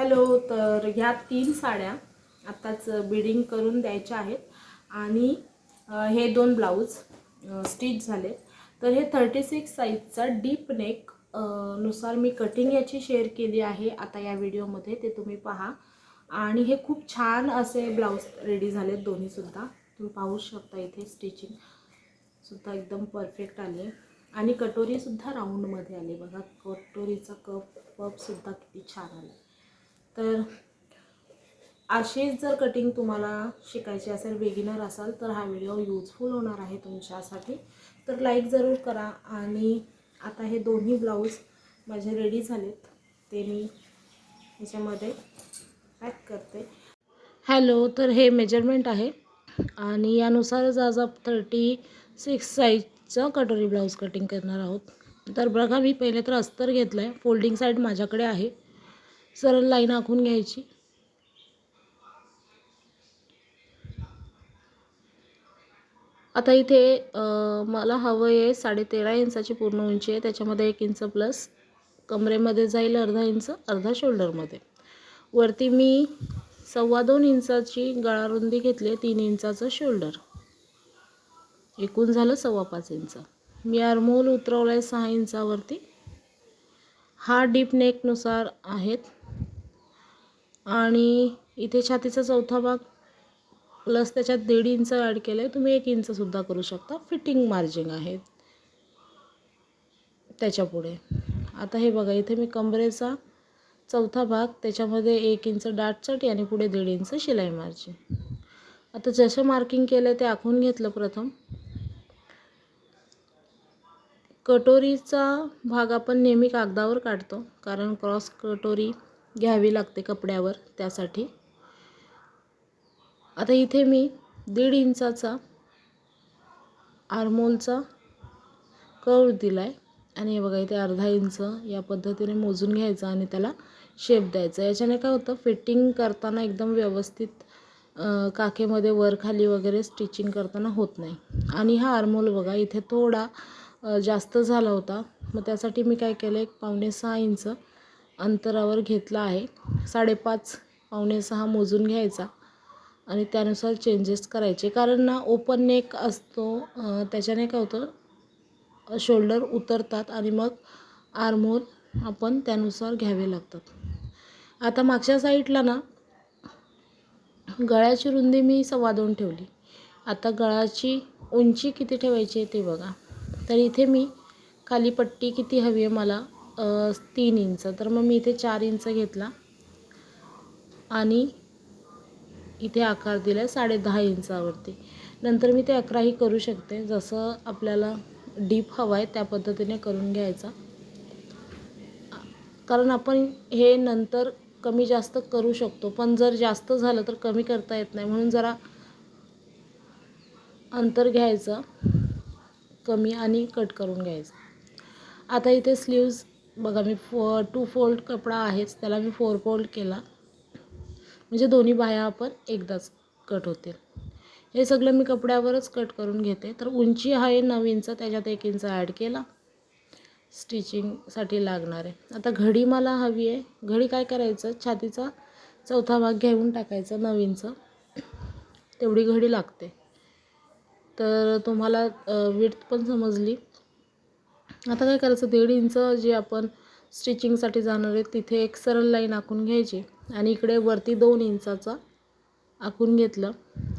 Hello. तर ह्या 3 साड्या आताच बिडिंग करून द्यायच्या आहेत आणि हे 2 ब्लाऊज स्टिच झाले. तर हे 36 साईजचा डीप नेक नुसार मी कटिंग याची शेअर केली आहे आता या व्हिडिओमध्ये, ते तुम्ही पहा. आणि हे खूप छान असे ब्लाऊज रेडी झालेत दोन्हीसुद्धा. तुम्ही पाहू शकता इथे स्टिचिंग सुद्धा एकदम परफेक्ट आली आणि कटोरीसुद्धा राऊंडमध्ये आली बघा. कटोरीचा पपसुद्धा किती छान आला. तर अशीच जर कटिंग तुम्हाला शिकायची असेल, बिगिनर असाल, तर हा व्हिडिओ यूजफुल होणार आहे तुमच्यासाठी. तर लाईक जरूर करा. आणि आता हे दोन्ही ब्लाऊज माझे रेडी झालेत, ते मी ह्याच्यामध्ये पॅक करते. हॅलो. तर हे मेजरमेंट आहे आणि यानुसारच आज आपण 36 साईजचं कटोरी ब्लाऊज कटिंग करणार आहोत. तर बघा, मी पहिले तर अस्तर घेतलं आहे. फोल्डिंग साईड माझ्याकडे आहे. सरळ लाईन आखून घ्यायची. आता इथे मला हवं आहे 13.5 इंचाची पूर्ण उंची आहे. त्याच्यामध्ये 1 इंच प्लस कमरेमध्ये जाईल, अर्धा इंच, अर्धा शोल्डरमध्ये. वरती मी 2.25 इंचाची गळारुंदी घेतली आहे, 3 इंचाचं शोल्डर, एकूण झालं 5.25 इंच. मी आर्महोल उतरवला आहे 6 इंचावरती. हा डीप नेकनुसार आहेत. आणि इथे छातीचा चौथा भाग प्लस त्याच्यात 1.5 इंच ॲड केलं आहे. तुम्ही 1 इंचसुद्धा करू शकता. फिटिंग मार्जिन आहे त्याच्यापुढे. आता हे बघा, इथे मी कमरेचा चौथा भाग, त्याच्यामध्ये 1 इंच डाटचटी आणि पुढे 1.5 इंच शिलाई मार्जिन. आता जसं मार्किंग केलं आहे ते आखून घेतलं प्रथम. कटोरीचा भाग आपण नेहमी कागदावर काढतो, कारण क्रॉस कटोरी घ्यावी लागते कपड्यावर, त्यासाठी. आता इथे मी 1.5 इंचाचा आर्महोलचा कर्व दिला आहे आणि हे बघा, इथे अर्धा इंच या पद्धतीने मोजून घ्यायचं आणि त्याला शेप द्यायचा. याच्याने काय होतं, फिटिंग करताना एकदम व्यवस्थित काखेमध्ये वर खाली वगैरे स्टिचिंग करताना होत नाही. आणि हा आर्महोल बघा, इथे थोडा जास्त झाला होता, मग त्यासाठी मी काय केलं, 1.5-6 इंच अंतरावर घेतला आहे. 5.5 1.5 मोजून घ्यायचा आणि त्यानुसार चेंजेस करायचे. कारण ना ओपन नेक असतो, त्याच्याने काय होतं, शोल्डर उतरतात आणि मग आर्महोल आपण त्यानुसार घ्यावे लागतात. आता मागच्या साईडला ना गळ्याची रुंदी मी 2.25 ठेवली. आता गळ्याची उंची किती ठेवायची ते बघा. तर इथे मी खाली पट्टी किती हवी आहे मला, 3 इंच. तर मग मी इथे 4 इंच घेतला आणि इथे आकार दिला आहे 10.5 इंचावरती. नंतर मी ते 11ही करू शकते. जसं आपल्याला डीप हवा आहे त्या पद्धतीने करून घ्यायचा, कारण आपण हे नंतर कमी जास्त करू शकतो. पण जर जास्त झालं तर कमी करता येत नाही, म्हणून जरा अंतर घ्यायचं कमी आणि कट करून घ्यायचं. आता इथे स्लीव्ज बघा, मी 2 फोल्ड कपडा आहेच, त्याला मी 4 फोल्ड केला, म्हणजे दोन्ही बाह्या आपण एकदाच कट होतील. हे सगळं मी कपड्यावरच कट करून घेते. तर उंची आहे 9 इंच, त्याच्यात 1 इंच ॲड केला स्टिचिंगसाठी लागणार आहे. आता घडी मला हवी आहे. घडी काय करायचं, छातीचा चौथा भाग घेऊन टाकायचा, 9 इंच तेवढी घडी लागते. तर तुम्हाला विड्थ पण समजली. आता काय करायचं, 1.5 इंच जे आपण स्टिचिंगसाठी जाणार आहे तिथे एक सरळ लाईन आखून घ्यायची आणि इकडे वरती 2 इंचाचा आखून घेतलं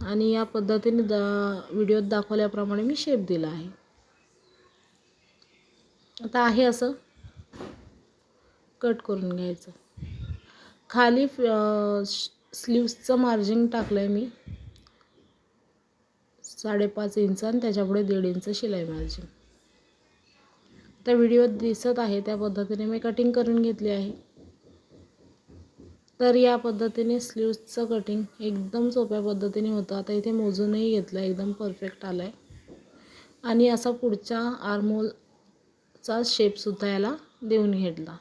आणि या पद्धतीने व्हिडिओत दाखवल्याप्रमाणे मी शेप दिला आहे. आता आहे असं कट करून घ्यायचं. खाली स्लीव्सचं मार्जिन टाकलं आहे मी 5.5 इंच आणि त्याच्यापुढे 1.5 इंच शिलाई मार्जिन. त्या व्हिडिओत दिसत आहे त्या पद्धतीने मी कटिंग करून घेतली आहे. तर या पद्धतीने स्लीव्सचं कटिंग एकदम सोप्या पद्धतीने होतं. आता इथे मोजूनही घेतलं, एकदम परफेक्ट आलं आहे. आणि असा पुढच्या आर्महोलचा शेपसुद्धा याला देऊन घेतला,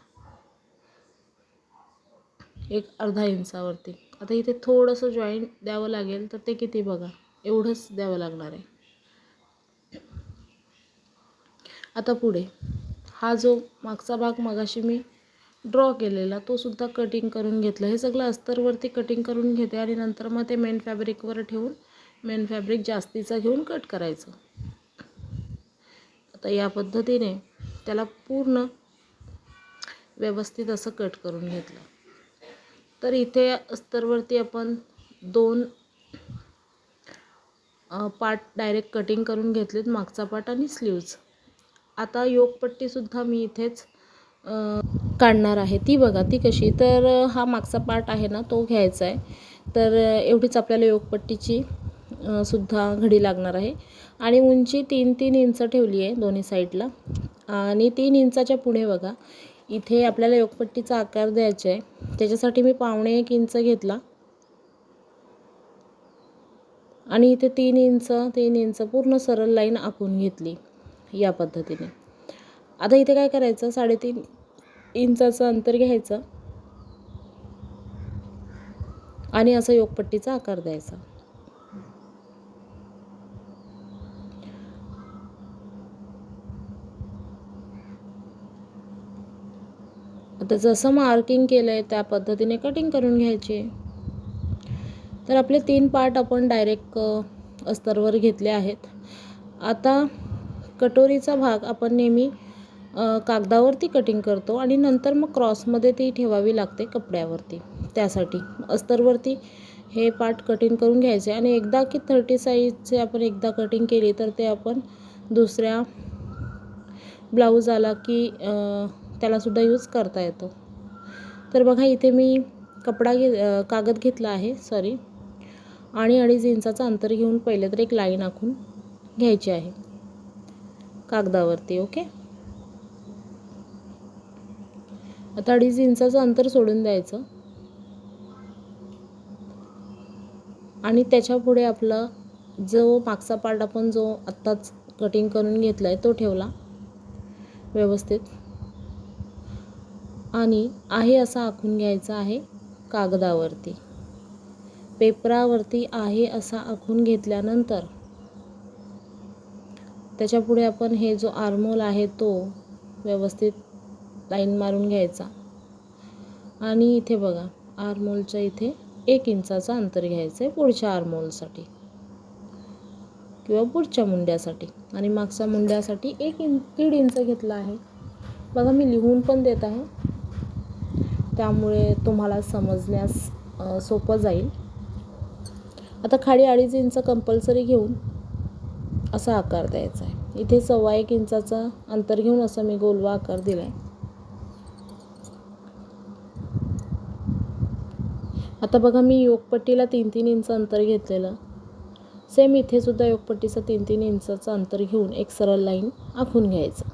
एक अर्धा इंचावरती. आता इथे थोडंसं जॉईंट द्यावं लागेल, तर ते किती बघा, एवढंच द्यावं लागणार आहे. आता पुढे हा जो मागचा भाग मगाशी मी ड्रॉ केलेला तो सुद्धा कटिंग करून घेतला. हे सगळं अस्तरवरती कटिंग करून घेते आणि नंतर मग ते मेन फॅब्रिकवर ठेवून मेन फॅब्रिक जास्तीचा घेऊन कट करायचं. आता या पद्धतीने त्याला पूर्ण व्यवस्थित असं कट करून घेतलं. तर इथे अस्तरवरती आपण 2 पार्ट डायरेक्ट कटिंग करून घेतलेत, मागचा पार्ट आणि स्लीव्ज. आता योकपट्टीसुद्धा मी इथेच काढणार आहे. ती बघा ती कशी, तर हा मागचा पार्ट आहे ना तो घ्यायचा आहे. तर एवढीच आपल्याला योकपट्टीची सुद्धा घडी लागणार आहे आणि उंची 3-3 इंच ठेवली आहे दोन्ही साईडला. आणि 3 इंचाच्या पुढे बघा इथे आपल्याला योकपट्टीचा आकार द्यायचा आहे. त्याच्यासाठी मी 1.25 इंच घेतला आणि इथे 3 इंच पूर्ण सरळ लाईन आखून घेतली या पद्धतीने. आता इथे काय करायचं, 3.5 इंचाचं अंतर घ्यायचं आणि असं योकपट्टीचा आकार द्यायचा. आता जसं मार्किंग केलं आहे त्या पद्धतीने कटिंग करून घ्यायचे. तर आपले 3 पार्ट आपण डायरेक्ट अस्तरवर घेतले आहेत. आता कटोरीचा भाग आपण नेहमी कागदावरती कटिंग करतो आणि नंतर मग क्रॉसमध्ये ती ठेवावी लागते कपड्यावरती. त्यासाठी अस्तरवरती हे पार्ट कटिंग करून घ्यायचे आणि एकदा की 30 साईजचे आपण एकदा कटिंग केली तर ते आपण दुसऱ्या ब्लाऊज आला की त्यालासुद्धा यूज करता येतो. तर बघा इथे मी कागद घेतला आहे आणि 2.5 इंचाचं अंतर घेऊन पहिले तर एक लाईन आखून घ्यायची आहे कागदावरती. ओके. आता 2.5 इंचाचं अंतर सोडून द्यायचं आणि त्याच्या पुढे आपला जो मागचा पार्ट आपण जो आत्ताच कटिंग करून घेतला आहे तो ठेवला व्यवस्थित आणि आहे असा आखून घ्यायचा आहे कागदावरती. पेपरावरती आहे असा आखून घेतल्यानंतर त्याच्या पुढे आपण हे जो आर्महोल आहे तो व्यवस्थित लाईन मारून घ्यायचा आणि इथे बघा आर्महोलच्या इथे 1 इंचाचं अंतर घ्यायचं आहे पुढच्या आर्महोलसाठी किंवा पुढच्या मुंड्यासाठी आणि मागच्या मुंड्यासाठी 1.5 इंच घेतला आहे. बघा मी लिहून पण देत आहे त्यामुळे तुम्हाला समजण्यास सोपं जाईल. आता खाली 2.5 इंच कंपल्सरी घेऊन असा आकार द्यायचा आहे. इथे 1.25 इंचाचं अंतर घेऊन असं मी गोलवा आकार दिला आहे. आता बघा मी योकपट्टीला 3-3 इंच अंतर घेतलेलं. सेम इथे सुद्धा योकपट्टीचं 3-3 इंचाचं अंतर घेऊन एक सरळ लाईन आखून घ्यायचं.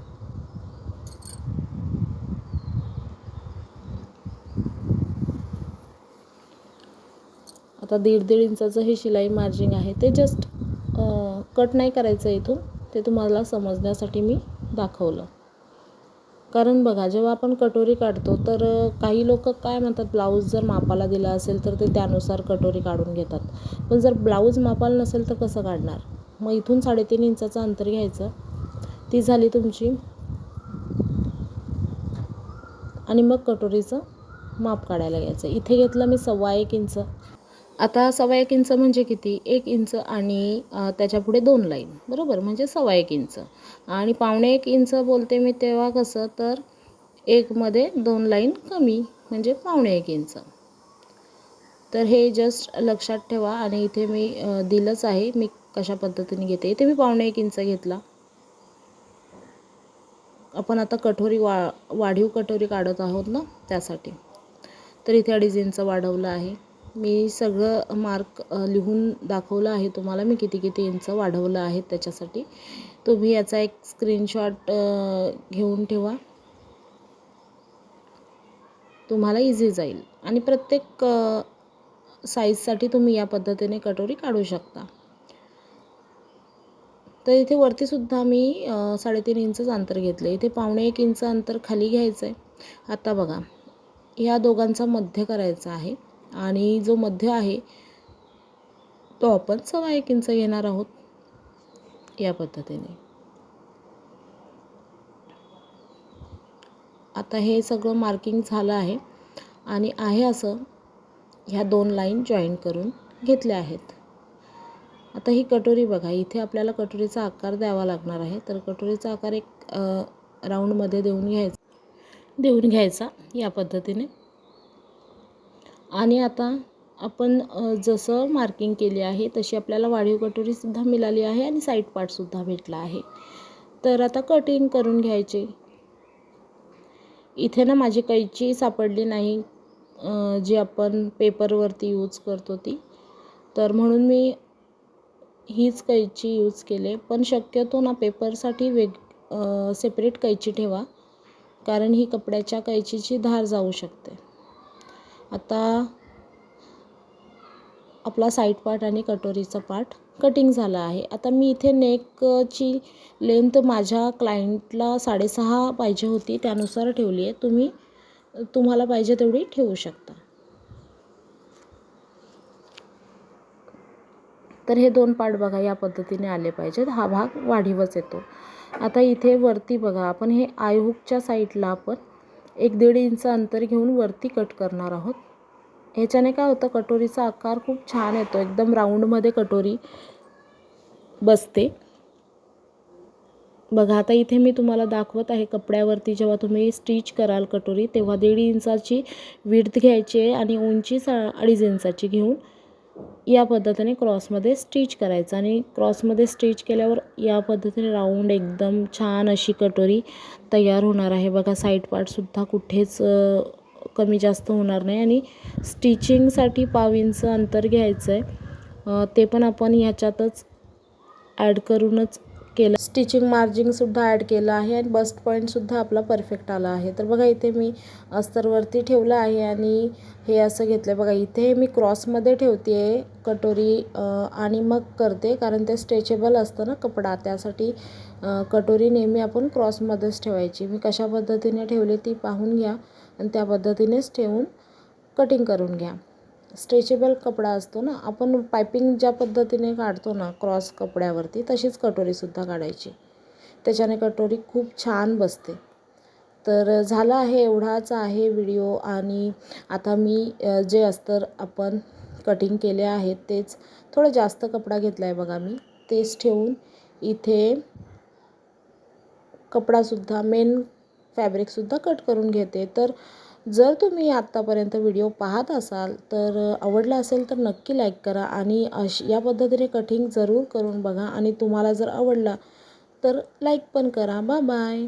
आता 1.5 इंचाचं हे शिलाई मार्जिंग आहे ते जस्ट कट नाही करायचं इथून, ते तुम्हाला समजण्यासाठी मी दाखवलं. कारण बघा जेव्हा आपण कटोरी काढतो तर काही लोक काय म्हणतात, ब्लाऊज जर मापाला दिला असेल तर ते त्यानुसार कटोरी काढून घेतात. पण जर ब्लाऊज मापाला नसेल तर कसं काढणार. मग इथून 3.5 इंचाचं अंतर घ्यायचं. ती झाली तुमची आणि मग कटोरीचं माप काढायला घ्यायचं. इथे घेतलं मी 1.25 इंच. आता 1.25 इंच म्हणजे किती, 1 इंच आणि त्याच्या पुढे 2 लाईन बरोबर, म्हणजे 1.25 इंच. आणि 1.25 इंच बोलते मी तेव्हा कसं, तर 1 मध्ये 2 लाईन कमी म्हणजे 1.25 इंच. तर हे जस्ट लक्षात ठेवा. आणि इथे मी दिलंच आहे मी कशा पद्धतीने घेते. इथे मी 1.25 इंच घेतला. आपण आता कटोरी वाढीव कटोरी काढत आहोत ना त्यासाठी. तर इथे 2.5 इंच वाढवलं आहे. मी सगळं मार्क लिहून दाखवलं आहे तुम्हाला मी किती इंच वाढवलं आहे त्याच्यासाठी. तुम्ही याचा एक स्क्रीनशॉट घेऊन ठेवा, तुम्हाला इझी जाईल. आणि प्रत्येक साईजसाठी तुम्ही या पद्धतीने कटोरी काढू शकता. तर इथे वरतीसुद्धा मी 3.5 इंचच अंतर घेतलं. इथे 1.25 इंच अंतर खाली घ्यायचं आहे. आता बघा ह्या दोघांचा मध्य करायचा आहे आणि जो मध्य आहे तो आपण 1.25 इंच घेणार आहोत या पद्धतीने. आता हे सगळं मार्किंग झालं आहे आणि आहे असं ह्या 2 लाईन जॉईन करून घेतल्या आहेत. आता ही कटोरी बघा, इथे आपल्याला कटोरीचा आकार द्यावा लागणार आहे. तर कटोरीचा आकार एक राऊंडमध्ये देऊन घ्यायचा या पद्धतीने. आणि आता आपण जसं मार्किंग केली आहे तशी आपल्याला वाढीव कटोरीसुद्धा मिळाली आहे आणि साईड पार्टसुद्धा भेटला आहे. तर आता कटिंग करून घ्यायचे. इथे ना माझी कैची सापडली नाही, जी आपण पेपरवरती यूज करतो ती. तर म्हणून मी हीच कैची यूज केले. पण शक्यतो ना पेपरसाठी सेपरेट कैची ठेवा, कारण ही कपड्याच्या कैचीची धार जाऊ शकते. आता आपला साईड पार्ट आणि कटोरीचा पार्ट कटिंग झाला आहे. आता मी इथे नेकची लेंथ माझ्या क्लायंटला 6.5 पाहिजे होती, त्यानुसार ठेवली आहे. तुम्हाला पाहिजे तेवढी ठेवू शकता. तर हे 2 पार्ट बघा या पद्धतीने आले पाहिजेत. हा भाग वाढीवच येतो. आता इथे वरती बघा, आपण हे आय हुकच्या साईडला आपण 1-1.5 इंच अंतर घेऊन वरती कट करणार आहोत. ह्याच्याने काय होतं, कटोरीचा आकार खूप छान येतो, एकदम राऊंडमध्ये कटोरी बसते. बघा आता इथे मी तुम्हाला दाखवत आहे, कपड्यावरती जेव्हा तुम्ही स्टिच कराल कटोरी तेव्हा 1.5 इंचाची विड्थ घ्यायची आहे आणि उंची 2.5 इंचाची घेऊन या पद्धतीने क्रॉसमध्ये स्टिच करायचं. आणि क्रॉसमध्ये स्टिच केल्यावर या पद्धतीने राऊंड एकदम छान अशी कटोरी तयार होणार आहे. बघा साईड पार्टसुद्धा कुठेच कमी जास्त होणार नाही. आणि स्टिचिंगसाठी 1/2 इंच अंतर घ्यायचं आहे, ते पण आपण ह्याच्यातच ॲड करूनच केलं. स्टिचिंग मार्जिनसुद्धा ॲड केलं आहे आणि बस्ट पॉईंटसुद्धा आपला परफेक्ट आला आहे. तर बघा इथे मी अस्तरवरती ठेवलं आहे आणि हे असं घेतलं. बघा इथे मी क्रॉसमध्ये ठेवते आहे कटोरी आणि मग करते, कारण ते स्ट्रेचेबल असतं ना कपडा, त्यासाठी कटोरी नेहमी आपण क्रॉसमध्येच ठेवायची. मी कशा पद्धतीने ठेवले ती पाहून घ्या आणि त्या पद्धतीनेच ठेवून कटिंग करून घ्या. स्ट्रेचेबल कपडा असतो ना, आपण पायपिंग ज्या पद्धतीने काढतो ना क्रॉस कपड्यावरती, तशीच कटोरीसुद्धा काढायची. त्याच्याने कटोरी खूप छान बसते. तर झालं आहे, एवढाच आहे व्हिडिओ. आणि आता मी जे अस्तर आपण कटिंग केले आहेत तेच थोडं जास्त कपडा घेतला आहे बघा, मी तेच ठेवून इथे कपडासुद्धा मेन फॅब्रिकसुद्धा कट करून घेते. तर जर तुम्ही आत्तापर्यंत व्हिडिओ पाहत असाल तर आवडला असेल तर नक्की लाईक करा आणि या पद्धतीने कटिंग जरूर करून बघा. आणि तुम्हाला जर आवडला तर लाईक पण करा. Bye bye.